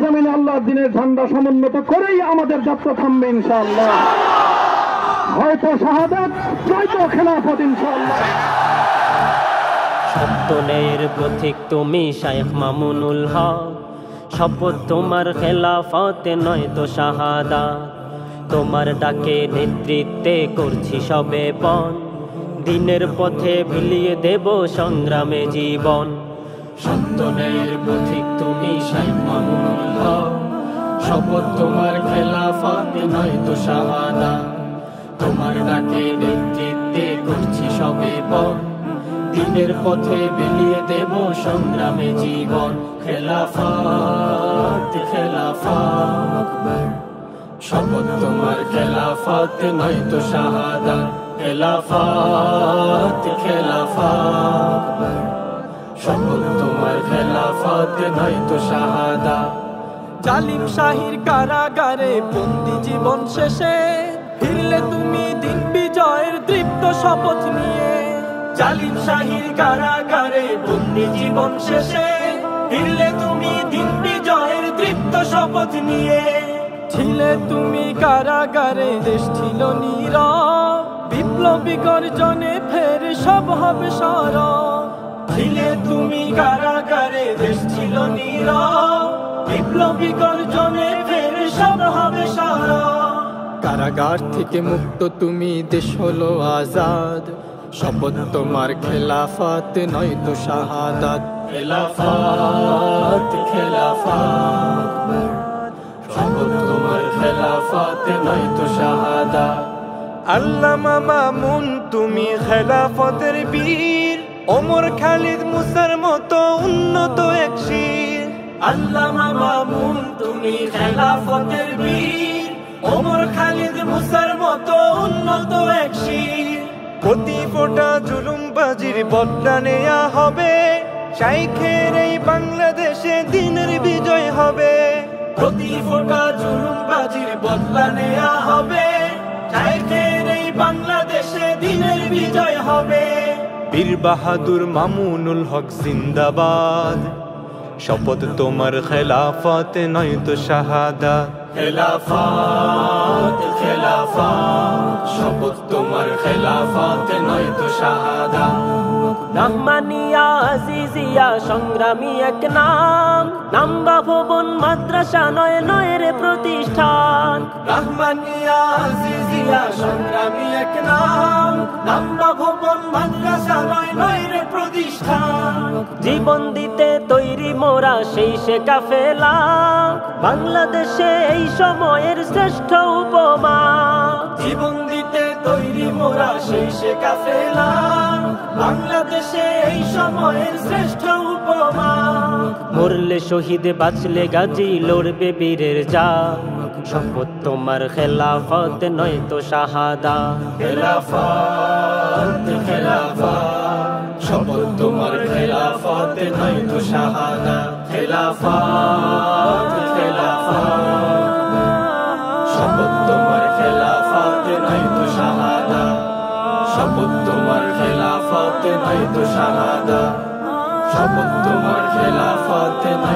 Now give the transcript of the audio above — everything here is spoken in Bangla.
জমিনে আল্লাহর দ্বীনের ঝান্ডা সমুন্নত করেই আমাদের যাত্রা থামবে ইনশাআল্লাহ। হয়তো শাহাদাত, নয়তো খেলাফত ইনশাআল্লাহ। সত্য ন্যায়ের পথিক তুমি শাইখ মামুনুল হক, শপথ তোমার খেলাফতে নয়তো শাহাদাত। তোমার ডাকে নেতৃত্বে করছি সবে পণ, দিনের পথে বিলিয়ে দেব সংগ্রামে জীবন। সত্য ন্যায়ের পথিক তুমি শাইখ মামুনুল হক, শপথ তোমার খেলাফতে নয়তো শাহাদাত। তোমার ডাকে নেতৃত্বে করছি সবে পণ, দিনের পথে বিলিয়ে দেব সংগ্রামে জীবন। খেলাফত খেলাফত, শপথ তোমার খেলাফত নয়তো শাহাদাত। খেলাফত খেলাফত, শপথ তোমার খেলাফত নয়তো শাহাদাত। জালিম শাহীর কারাগারে বন্দি জীবন শেষে ফিরলে তুমি দিন বিজয়ের দৃপ্ত শপথ নিয়ে। জালিম শাহীর কারাগারে বন্দি জীবন শেষে ফিরলে তুমি দিন বিজয়ের দৃপ্ত শপথ নিয়ে। ছিলে তুমি কারাগারে, দেশ ছিল নীরব, বিপ্লবী গর্জনে ফের সব হবে সরব। ছিলে তুমি কারাগারে, দেশ ছিল নীরব, বিপ্লবী গর্জনে ফের সব হবে সরব। কারাগার থেকে মুক্ত তুমি, দেশ হলো আজাদ, শপথ তোমার খেলাফত নয়তো শাহাদাত। খেলাফত খেলাফত, শপথ তোমার খেলাফত নয়তো শাহাদাত। আল্লামা মামুন তুমি খেলাফতের বীর, ওমর খালিদ মুসার মতো উন্নত এক শির। আল্লামা মামুন তুমি খেলাফতের বীর, ওমর খালিদ মুসার মতো উন্নত এক শির। প্রতি ফোঁটা জুলুমবাজির বদলা নেয়া হবে, শাইখের এই বাংলাদেশে দিনের বিজয় হবে। প্রতি ফোঁটা জুলুমবাজির বদলা নেয়া হবে, শাইখের এই বাংলাদেশে দিনের বিজয় হবে। বীর বাহাদুর মামুনুল হক জিন্দাবাদ, শপথ তোমার খেলাফত নয়তো শাহাদাত। খেলাফত খেলাফত, শপথ তোমার খেলাফত নয়তো শাহাদাত। রহমানিয়া আজিজিয়া সংগ্রামী এক নাম, নাম্বা ভবন মাদ্রাসা নয় নয়ের প্রতিষ্ঠান। রহমানিয়া আজিজিয়া সংগ্রামী এক নাম, নাম্বা ভবন মাদ্রাসা নয় নয়ের প্রতিষ্ঠান। জীবন দিতে তৈরি মোরা সেই সে কাফেলা, বাংলাদেশে এই সময়ের শ্রেষ্ঠ উপমা। জীবন দিতে তৈরি মোরা সেই সে কাফেলা, বাংলাদেশে এই সময়ের শ্রেষ্ঠ উপমা। মরলে শহীদ বাঁচলে গাজী লড়বে বীরের জাত, শপথ তোমার খেলাফত নয়তো শাহাদাত। খেলাফত খেলাফত, শপথ তোমার খেলাফত নয়তো শাহাদাত। খেলাফত খেলাফত, শপথ তোমার খেলাফত নয়তো শাহাদাত। শপথ তোমার খেলাফত নয়তো শাহাদাত। শপথ তোমার খেলাফত নয়তো